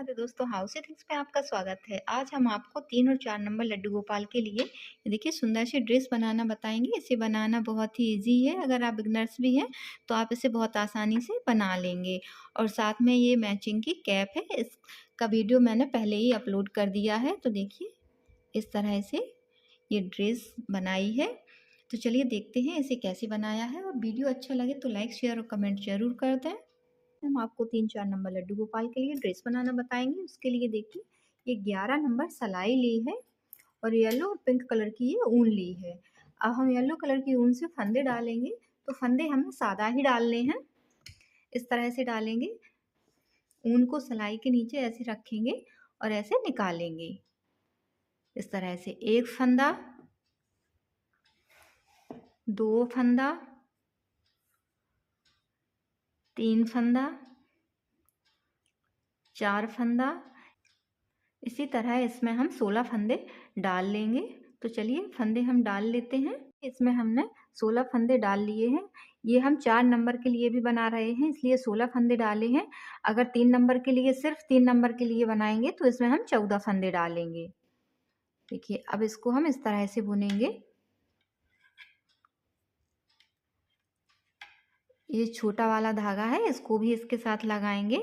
तो दोस्तों house things में आपका स्वागत है। आज हम आपको 3 और 4 नंबर लड्डू गोपाल के लिए ये देखिए सुंदर सी ड्रेस बनाना बताएंगे। इसे बनाना बहुत ही इजी है। अगर आप बिगनर्स भी हैं तो आप इसे बहुत आसानी से बना लेंगे। और साथ में ये मैचिंग की कैप है। इसका वीडियो मैंने पहले ही अपलोड कर दिया है। तो देखिए इस तरह से ये ड्रेस बनाई है। तो चलिए देखते हैं इसे कैसे बनाया है। और वीडियो अच्छा लगे तो लाइक शेयर और कमेंट जरूर कर दें। हम आपको 3-4 नंबर लड्डू गोपाल के लिए ड्रेस बनाना बताएंगे। उसके लिए देखिए ये 11 नंबर सलाई ली है और येलो और पिंक कलर की ये ऊन ली है। अब हम येलो कलर की ऊन से फंदे डालेंगे। तो फंदे हमें सादा ही डालने हैं। इस तरह से डालेंगे। ऊन को सलाई के नीचे ऐसे रखेंगे और ऐसे निकालेंगे। इस तरह से एक फंदा, दो फंदा, तीन फंदा, चार फंदा। इसी तरह इसमें हम 16 फंदे डाल लेंगे। तो चलिए फंदे हम डाल लेते हैं। इसमें हमने 16 फंदे डाल लिए हैं। ये हम 4 नंबर के लिए भी बना रहे हैं, इसलिए 16 फंदे डाले हैं। अगर 3 नंबर के लिए, सिर्फ 3 नंबर के लिए बनाएंगे तो इसमें हम 14 फंदे डालेंगे। देखिए अब इसको हम इस तरह से बुनेंगे। ये छोटा वाला धागा है, इसको भी इसके साथ लगाएंगे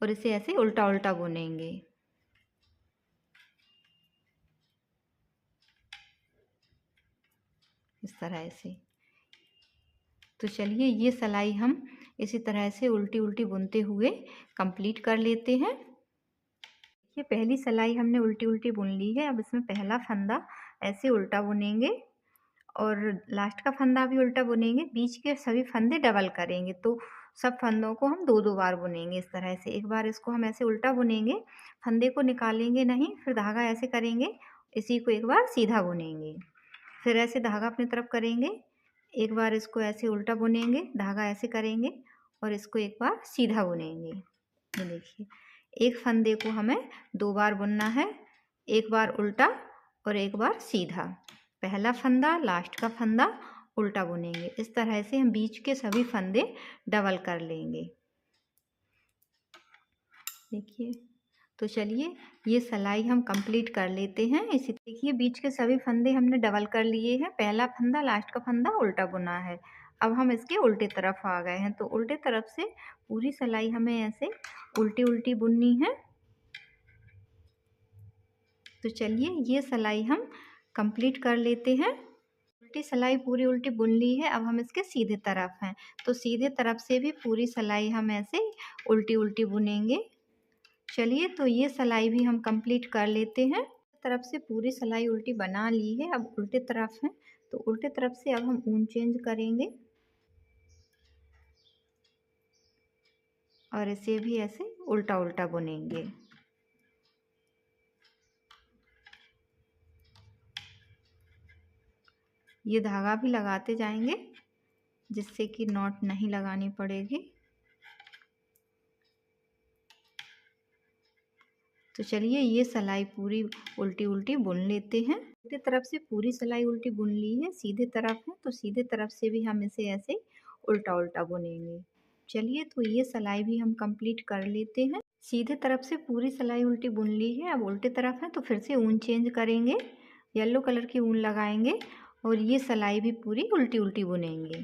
और इसे ऐसे उल्टा उल्टा बुनेंगे। इस तरह से। तो चलिए ये सिलाई हम इसी तरह से उल्टी उल्टी बुनते हुए कंप्लीट कर लेते हैं। ये पहली सिलाई हमने उल्टी उल्टी बुन ली है। अब इसमें पहला फंदा ऐसे उल्टा बुनेंगे और लास्ट का फंदा भी उल्टा बुनेंगे। बीच के सभी फंदे डबल करेंगे। तो सब फंदों को हम दो दो बार बुनेंगे इस तरह से। एक बार इसको हम ऐसे उल्टा बुनेंगे, फंदे को निकालेंगे नहीं, फिर धागा ऐसे करेंगे, इसी को एक बार सीधा बुनेंगे, फिर ऐसे धागा अपनी तरफ करेंगे, एक बार इसको ऐसे उल्टा बुनेंगे, धागा ऐसे करेंगे और इसको एक बार सीधा बुनेंगे। ये देखिए एक फंदे को हमें 2 बार बुनना है, एक बार उल्टा और एक बार सीधा। पहला फंदा, लास्ट का फंदा उल्टा बुनेंगे। इस तरह से हम बीच के सभी फंदे डबल कर लेंगे। देखिए तो चलिए ये सिलाई हम कंप्लीट कर लेते हैं। इसी देखिए बीच के सभी फंदे हमने डबल कर लिए हैं। पहला फंदा, लास्ट का फंदा उल्टा बुना है। अब हम इसके उल्टे तरफ आ गए हैं। तो उल्टे तरफ से पूरी सिलाई हमें ऐसे उल्टी उल्टी बुननी है। तो चलिए ये सिलाई हम कंप्लीट कर लेते हैं। उल्टी सिलाई पूरी उल्टी बुन ली है। अब हम इसके सीधे तरफ हैं। तो सीधे तरफ से भी पूरी सिलाई हम ऐसे उल्टी उल्टी बुनेंगे। चलिए तो ये सिलाई भी हम कंप्लीट कर लेते हैं। तरफ से पूरी सिलाई उल्टी बना ली है। अब उल्टे तरफ है तो उल्टे तरफ से अब हम ऊन चेंज करेंगे और इसे भी ऐसे उल्टा उल्टा बुनेंगे। ये धागा भी लगाते जाएंगे जिससे कि नॉट नहीं लगानी पड़ेगी। तो चलिए ये सिलाई पूरी उल्टी उल्टी बुन लेते हैं। उल्टी तरफ से पूरी सिलाई उल्टी बुन ली है। सीधे तरफ है तो सीधे तरफ से भी हम इसे ऐसे उल्टा उल्टा बुनेंगे। चलिए तो ये सिलाई भी हम कंप्लीट कर लेते हैं। सीधे तरफ से पूरी सिलाई उल्टी बुन ली है। अब उल्टे तरफ है तो फिर से ऊन चेंज करेंगे, येलो कलर की ऊन लगाएंगे और ये सिलाई भी पूरी उल्टी उल्टी बुनेंगे।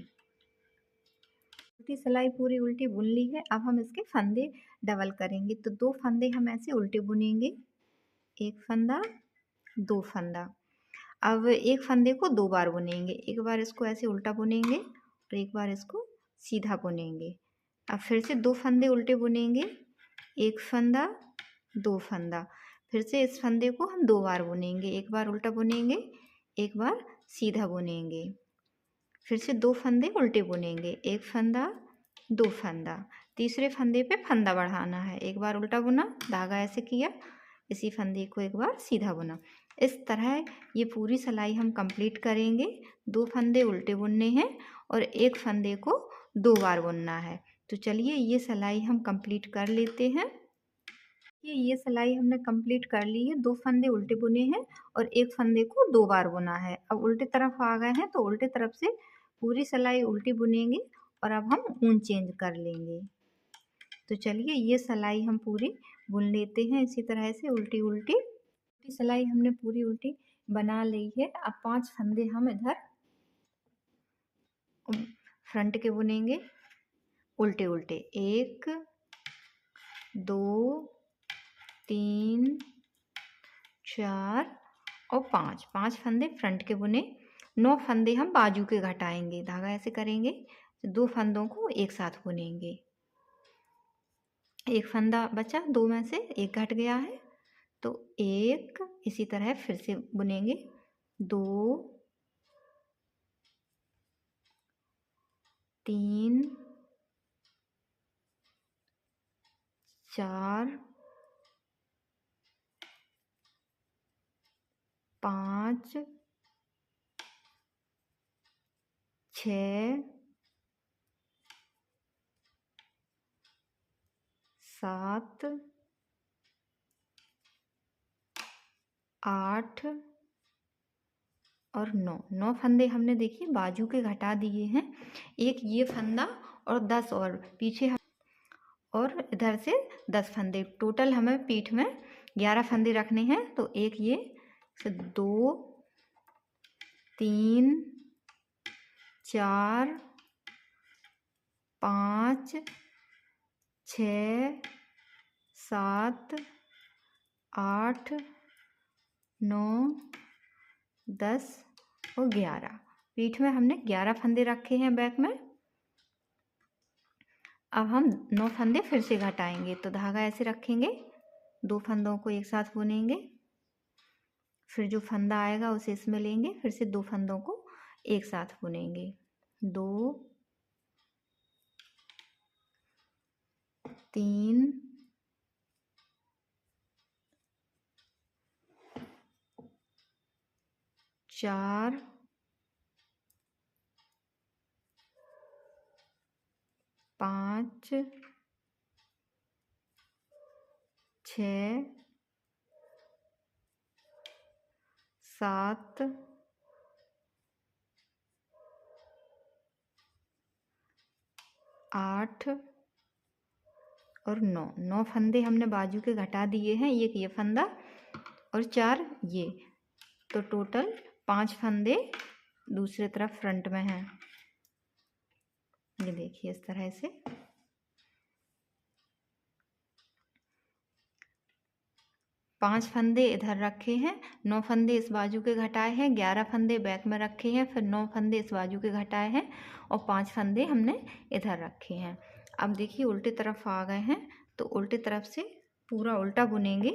उल्टी सिलाई पूरी उल्टी बुन ली है। अब हम इसके फंदे डबल करेंगे। तो 2 फंदे हम ऐसे उल्टे बुनेंगे, एक फंदा, 2 फंदा। अब एक फंदे को 2 बार बुनेंगे, एक बार इसको ऐसे उल्टा बुनेंगे और एक बार इसको सीधा बुनेंगे। अब फिर से 2 फंदे उल्टे बुनेंगे, एक फंदा, 2 फंदा। फिर से इस फंदे को हम 2 बार बुनेंगे, एक बार उल्टा बुनेंगे, एक बार सीधा बुनेंगे। फिर से 2 फंदे उल्टे बुनेंगे, एक फंदा, 2 फंदा। तीसरे फंदे पे फंदा बढ़ाना है, एक बार उल्टा बुना, धागा ऐसे किया, इसी फंदे को एक बार सीधा बुना। इस तरह ये पूरी सिलाई हम कंप्लीट करेंगे। 2 फंदे उल्टे बुनने हैं और एक फंदे को 2 बार बुनना है। तो चलिए ये सिलाई हम कंप्लीट कर लेते हैं। ये सिलाई हमने कंप्लीट कर ली है। 2 फंदे उल्टे बुने हैं और एक फंदे को 2 बार बुना है। अब उल्टे तरफ आ गए हैं तो उल्टे तरफ से पूरी सिलाई उल्टी बुनेंगे और अब हम ऊन चेंज कर लेंगे। तो चलिए ये सिलाई हम पूरी बुन लेते हैं इसी तरह से उल्टी उल्टी सिलाई हमने पूरी उल्टी बना ली है। अब 5 फंदे हम इधर फ्रंट के बुनेंगे उल्टे उल्टे 1 2 3 4 और 5 फंदे फ्रंट के बुने। 9 फंदे हम बाजू के घटाएंगे, धागा ऐसे करेंगे, 2 फंदों को एक साथ बुनेंगे। एक फंदा बचा, 2 में से एक घट गया है तो 1 इसी तरह फिर से बुनेंगे 2 3 4 5 6 7 8 और 9 फंदे हमने देखिए बाजू के घटा दिए हैं। एक ये फंदा और 10 और पीछे हम और इधर से 10 फंदे, टोटल हमें पीठ में 11 फंदे रखने हैं। तो एक ये 2 3 4 5 6 7 8 9 10 और 11, पीठ में हमने 11 फंदे रखे हैं बैक में। अब हम 9 फंदे फिर से घटाएंगे, तो धागा ऐसे रखेंगे, 2 फंदों को एक साथ बुनेंगे, फिर जो फंदा आएगा उसे इसमें लेंगे, फिर से 2 फंदों को एक साथ बुनेंगे 2 3 4 5 6 7 8 और 9 फंदे हमने बाजू के घटा दिए हैं, एक ये फंदा और 4 ये, तो टोटल 5 फंदे दूसरे तरफ फ्रंट में हैं। ये देखिए इस तरह से 5 फंदे इधर रखे हैं, 9 फंदे इस बाजू के घटाए हैं, 11 फंदे बैक में रखे हैं, फिर 9 फंदे इस बाजू के घटाए हैं और 5 फंदे हमने इधर रखे हैं। अब देखिए उल्टे तरफ आ गए हैं, तो उल्टे तरफ से पूरा उल्टा बुनेंगे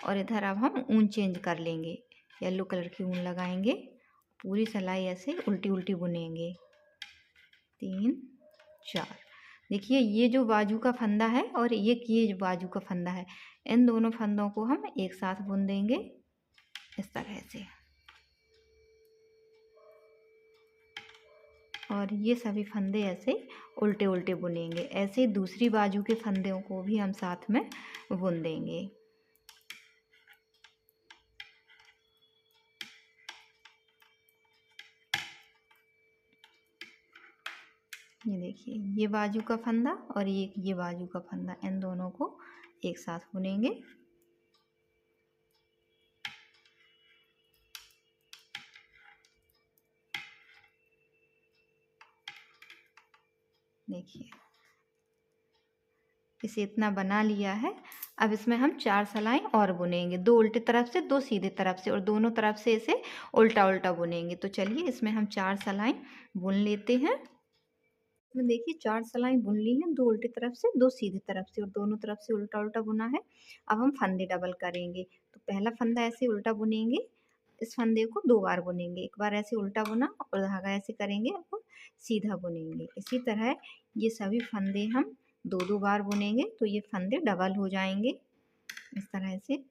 और इधर अब हम ऊन चेंज कर लेंगे, येलो कलर की ऊन लगाएंगे, पूरी सिलाई ऐसे उल्टी उल्टी बुनेंगे 3 4। देखिए ये जो बाजू का फंदा है और ये जो बाजू का फंदा है, इन दोनों फंदों को हम एक साथ बुन देंगे इस तरह से, और ये सभी फंदे ऐसे उल्टे उल्टे बुनेंगे। ऐसे दूसरी बाजू के फंदों को भी हम साथ में बुन देंगे। ये देखिए ये बाजू का फंदा और ये बाजू का फंदा, इन दोनों को एक साथ बुनेंगे। देखिए इसे इतना बना लिया है। अब इसमें हम 4 सिलाई और बुनेंगे, 2 उल्टी तरफ से 2 सीधे तरफ से, और दोनों तरफ से इसे उल्टा उल्टा बुनेंगे। तो चलिए इसमें हम 4 सिलाई बुन लेते हैं। इसमें देखिए 4 सिलाई बुन ली हैं, 2 उल्टी तरफ से 2 सीधी तरफ से, और दोनों तरफ से उल्टा उल्टा बुना है। अब हम फंदे डबल करेंगे, तो पहला फंदा ऐसे उल्टा बुनेंगे, इस फंदे को 2 बार बुनेंगे, एक बार ऐसे उल्टा बुना और धागा ऐसे करेंगे और सीधा बुनेंगे। इसी तरह ये सभी फंदे हम 2-2 बार बुनेंगे, तो ये फंदे डबल हो जाएंगे इस तरह से।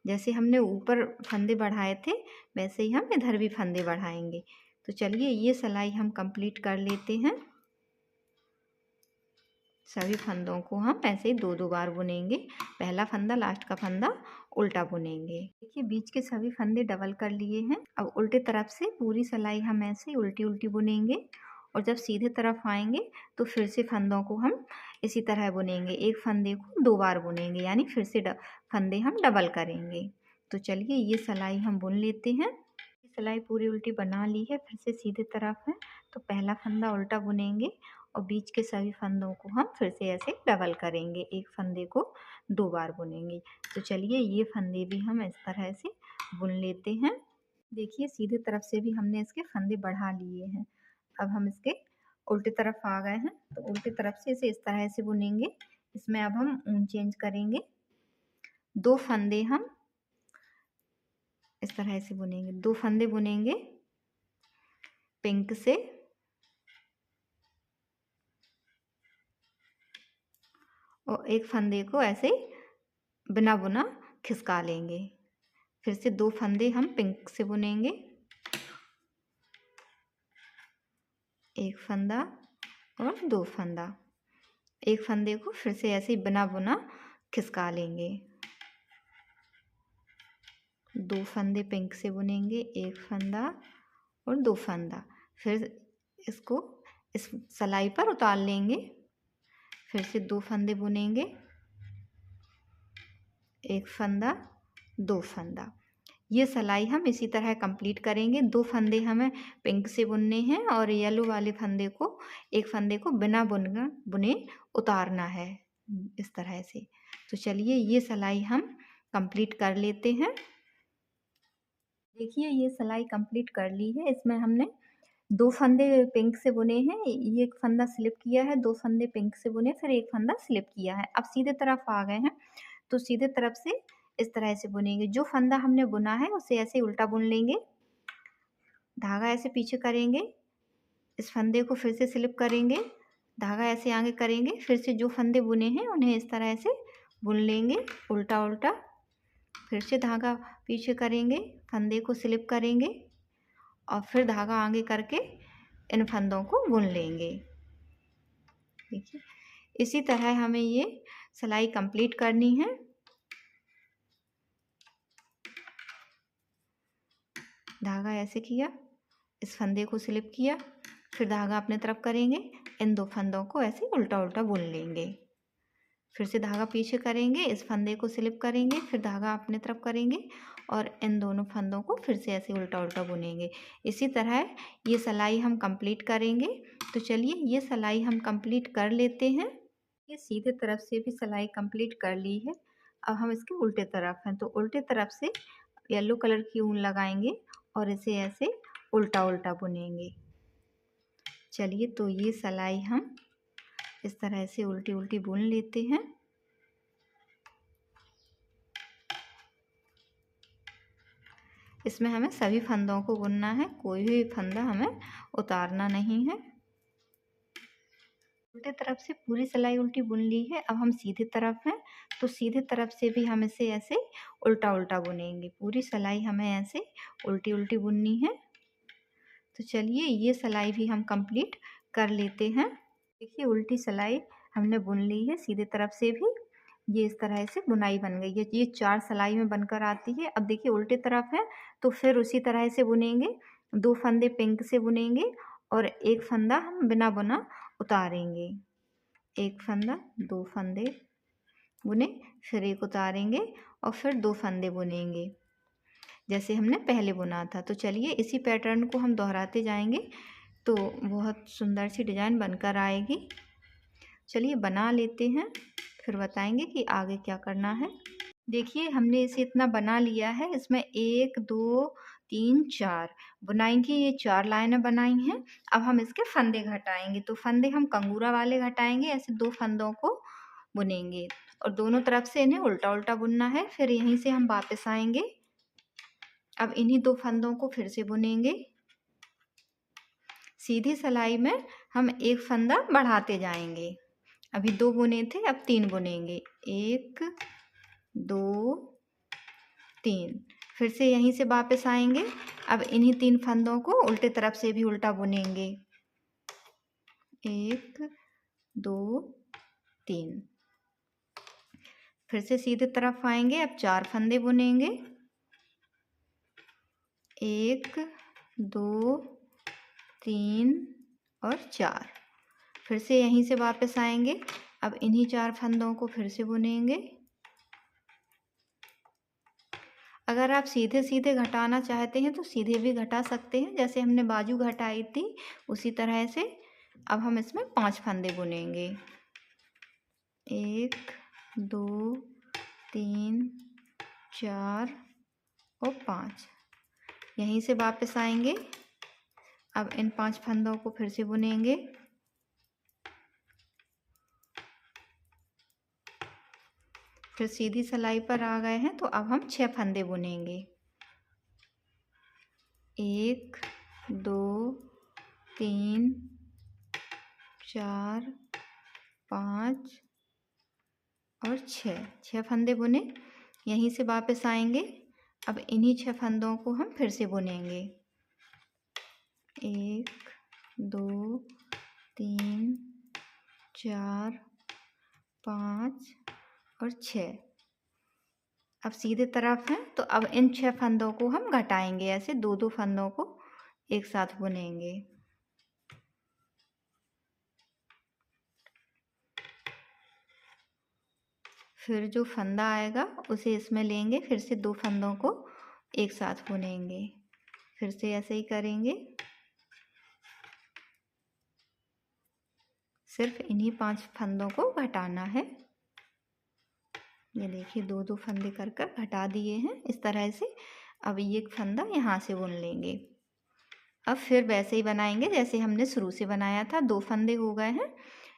जैसे हमने ऊपर फंदे बढ़ाए थे वैसे ही हम इधर भी फंदे बढ़ाएंगे। तो चलिए ये सिलाई हम कंप्लीट कर लेते हैं। सभी फंदों को हम ऐसे ही 2-2 बार बुनेंगे, पहला फंदा लास्ट का फंदा उल्टा बुनेंगे। देखिए बीच के सभी फंदे डबल कर लिए हैं। अब उल्टे तरफ से पूरी सिलाई हम ऐसे उल्टी उल्टी बुनेंगे और जब सीधे तरफ आएंगे तो फिर से फंदों को हम इसी तरह बुनेंगे। एक फंदे को 2 बार बुनेंगे, यानी फिर से फंदे हम डबल करेंगे। तो चलिए ये सिलाई हम बुन लेते हैं। सिलाई पूरी उल्टी बना ली है, फिर से सीधे तरफ है तो पहला फंदा उल्टा बुनेंगे और बीच के सभी फंदों को हम फिर से ऐसे डबल करेंगे। एक फंदे को 2 बार बुनेंगे। तो चलिए ये फंदे भी हम इस तरह से बुन लेते हैं। देखिए सीधे तरफ से भी हमने इसके फंदे बढ़ा लिए हैं। अब हम इसके उल्टे तरफ आ गए हैं, तो उल्टे तरफ से इसे इस तरह से बुनेंगे। इसमें अब हम ऊन चेंज करेंगे। 2 फंदे हम इस तरह से बुनेंगे। 2 फंदे बुनेंगे पिंक से और एक फंदे को ऐसे बिना बुना खिसका लेंगे। फिर से 2 फंदे हम पिंक से बुनेंगे। एक फंदा और 2 फंदा। एक फंदे को फिर से ऐसे ही बिना बुना खिसका लेंगे। 2 फंदे पिंक से बुनेंगे, एक फंदा और 2 फंदा। फिर इसको इस सिलाई पर उतार लेंगे। फिर से 2 फंदे बुनेंगे, एक फंदा 2 फंदा। ये सिलाई हम इसी तरह कंप्लीट करेंगे। 2 फंदे हमें पिंक से बुनने हैं और येलो वाले फंदे को एक फंदे को बिना बुने उतारना है इस तरह से। तो चलिए ये सिलाई हम कंप्लीट कर लेते हैं। देखिए ये सिलाई कंप्लीट कर ली है। इसमें हमने 2 फंदे पिंक से बुने हैं, ये एक फंदा स्लिप किया है, 2 फंदे पिंक से बुने, फिर एक फंदा स्लिप किया है। अब सीधे तरफ आ गए हैं तो सीधे तरफ से इस तरह से बुनेंगे। जो फंदा हमने बुना है उसे ऐसे उल्टा बुन लेंगे। धागा ऐसे पीछे करेंगे, इस फंदे को फिर से स्लिप करेंगे, धागा ऐसे आगे करेंगे, फिर से जो फंदे बुने हैं उन्हें इस तरह से बुन लेंगे उल्टा उल्टा। फिर से धागा पीछे करेंगे, फंदे को स्लिप करेंगे और फिर धागा आगे करके इन फंदों को बुन लेंगे। देखिए इसी तरह हमें ये सिलाई कंप्लीट करनी है। धागा ऐसे किया, इस फंदे को स्लिप किया, फिर धागा अपने तरफ करेंगे, इन 2 फंदों को ऐसे उल्टा उल्टा बुन लेंगे। फिर से धागा पीछे करेंगे, इस फंदे को स्लिप करेंगे, फिर धागा अपने तरफ करेंगे और इन दोनों फंदों को फिर से ऐसे उल्टा उल्टा बुनेंगे। इसी तरह ये सिलाई हम कंप्लीट करेंगे। तो चलिए ये सिलाई हम कंप्लीट कर लेते हैं। ये सीधे तरफ से भी सिलाई कंप्लीट कर ली है। अब हम इसके उल्टे तरफ हैं, तो उल्टे तरफ से येलो कलर की ऊन लगाएंगे और इसे ऐसे उल्टा उल्टा बुनेंगे। चलिए तो ये सिलाई हम इस तरह से उल्टी उल्टी बुन लेते हैं। इसमें हमें सभी फंदों को बुनना है, कोई भी फंदा हमें उतारना नहीं है। उल्टे तरफ से पूरी सिलाई उल्टी बुन ली है। अब हम सीधे तरफ हैं तो सीधे तरफ से भी हम इसे ऐसे उल्टा उल्टा बुनेंगे। पूरी सिलाई हमें ऐसे उल्टी उल्टी बुननी है। तो चलिए ये सिलाई भी हम कंप्लीट कर लेते हैं। देखिए उल्टी सिलाई हमने बुन ली है, सीधे तरफ से भी ये इस तरह से बुनाई बन गई है। ये 4 सिलाई में बनकर आती है। अब देखिए उल्टे तरफ है तो फिर उसी तरह से बुनेंगे। 2 फंदे पिंक से बुनेंगे और एक फंदा हम बिना बुना उतारेंगे। एक फंदा, 2 फंदे बुने, फिर एक उतारेंगे और फिर 2 फंदे बुनेंगे जैसे हमने पहले बुना था। तो चलिए इसी पैटर्न को हम दोहराते जाएंगे तो बहुत सुंदर सी डिज़ाइन बनकर आएगी। चलिए बना लेते हैं, फिर बताएंगे कि आगे क्या करना है। देखिए हमने इसे इतना बना लिया है। इसमें 1 2 3 4 बुनाई की ये 4 लाइनें बनाई हैं। अब हम इसके फंदे घटाएंगे। तो फंदे हम कंगूरा वाले घटाएंगे, ऐसे 2 फंदों को बुनेंगे और दोनों तरफ से इन्हें उल्टा उल्टा बुनना है। फिर यहीं से हम वापस आएंगे। अब इन्हीं 2 फंदों को फिर से बुनेंगे। सीधी सिलाई में हम एक फंदा बढ़ाते जाएंगे। अभी 2 बुने थे, अब 3 बुनेंगे। 1 2 3। फिर से यहीं से वापस आएंगे। अब इन्हीं 3 फंदों को उल्टे तरफ से भी उल्टा बुनेंगे। 1 2 3। फिर से सीधे तरफ आएंगे। अब 4 फंदे बुनेंगे। 1 2 3 और 4। फिर से यहीं से वापस आएंगे। अब इन्हीं 4 फंदों को फिर से बुनेंगे। अगर आप सीधे सीधे घटाना चाहते हैं तो सीधे भी घटा सकते हैं, जैसे हमने बाजू घटाई थी उसी तरह से। अब हम इसमें 5 फंदे बुनेंगे। 1 2 3 4 और 5। यहीं से वापस आएंगे। अब इन 5 फंदों को फिर से बुनेंगे। फिर सीधी सिलाई पर आ गए हैं तो अब हम 6 फंदे बुनेंगे। 1 2 3 4 5 और 6 फंदे बुने। यहीं से वापस आएंगे। अब इन्हीं 6 फंदों को हम फिर से बुनेंगे। 1 2 3 4 5 और 6। अब सीधे तरफ है तो अब इन 6 फंदों को हम घटाएंगे, ऐसे 2-2 फंदों को एक साथ बुनेंगे। फिर जो फंदा आएगा उसे इसमें लेंगे, फिर से 2 फंदों को एक साथ बुनेंगे। फिर से ऐसे ही करेंगे। सिर्फ इन्हीं 5 फंदों को घटाना है। ये देखिए 2-2 फंदे कर कर घटा दिए हैं इस तरह से। अब एक फंदा यहाँ से बुन लेंगे। अब फिर वैसे ही बनाएंगे जैसे हमने शुरू से बनाया था। 2 फंदे हो गए हैं,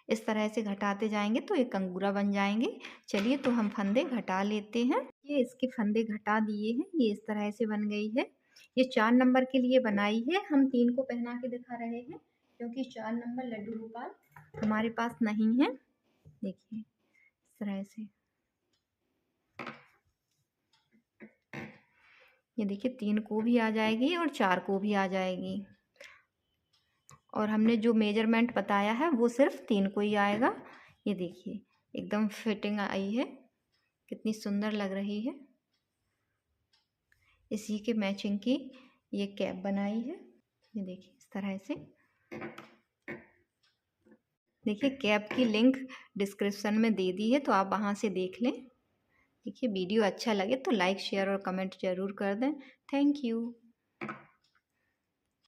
इस तरह से घटाते जाएंगे तो एक कंगूरा बन जाएंगे। चलिए तो हम फंदे घटा लेते हैं। ये इसके फंदे घटा दिए हैं, ये इस तरह से बन गई है। ये 4 नंबर के लिए बनाई है। हम 3 को पहना के दिखा रहे हैं क्योंकि 4 नंबर लड्डू गोपाल हमारे पास नहीं है। देखिए इस तरह से। ये देखिए 3 को भी आ जाएगी और 4 को भी आ जाएगी। और हमने जो मेजरमेंट बताया है वो सिर्फ 3 को ही आएगा। ये देखिए एकदम फिटिंग आई है, कितनी सुंदर लग रही है। इसी के मैचिंग की ये कैप बनाई है। ये देखिए इस तरह से। देखिए कैप की लिंक डिस्क्रिप्शन में दे दी है तो आप वहाँ से देख लें। देखिए वीडियो अच्छा लगे तो लाइक शेयर और कमेंट ज़रूर कर दें। Thank you.